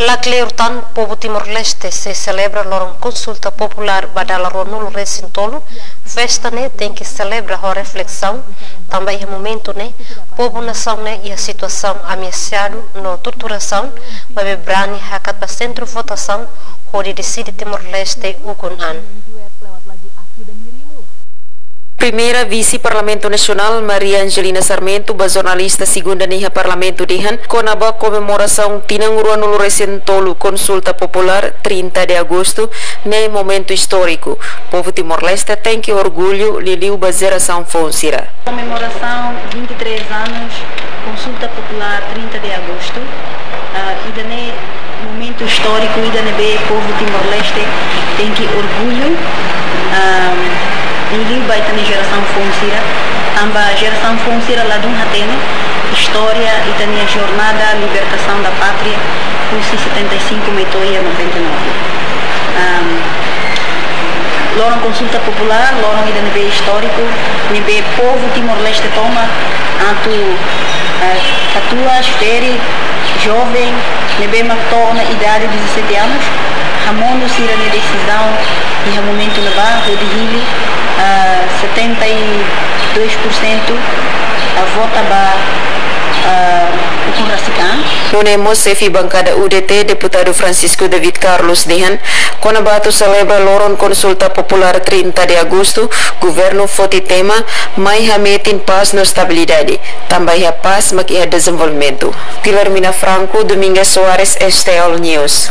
La Cleutan, povo Timor-Leste, se celebra uma consulta popular badala Ronul Recintolo. Festa né tem que celebrar a reflexão, também é momento né, povo nação né e a situação ameaçada na torturação, vai brani hakat para centro votação, onde decide Timor-Leste o Kunan. Primeira vice-parlamento nacional Maria Angelina Sarmento, jornalista segunda niha parlamento dihan, conaba comemoração tinanguruan no Recintolo consulta popular 30 de agosto, nem momento histórico. Povo Timor-Leste tem que orgulho liliu bazera São Fonsira. Comemoração 23 anos, consulta popular 30 de agosto, ida ne momento histórico, ida ne be povo Timor-Leste tem que orgulho. Liliu baita na geração Fonsira, amba geração Fonsira lá de hatene, história e também a jornada libertação da pátria, curso 75 metoia 99. Loram consulta popular, loram ida nebe histórico, nebe povo Timor-Leste toma, anto catuas, feri, jovem, nebe matona idade de 17 anos, ramono sira na decisão e no momento na barra de Hili, 72% a vota ba o Conracican. No chefe bancada UDT, deputado Francisco David Carlos Dihan, Conabato celebra Loron Consulta Popular 30 de agosto, governo foti tema, mai hametin paz no estabilidade, também a paz maki a desenvolvimento. Pilar Mina Franco, Domingues Soares, STL News.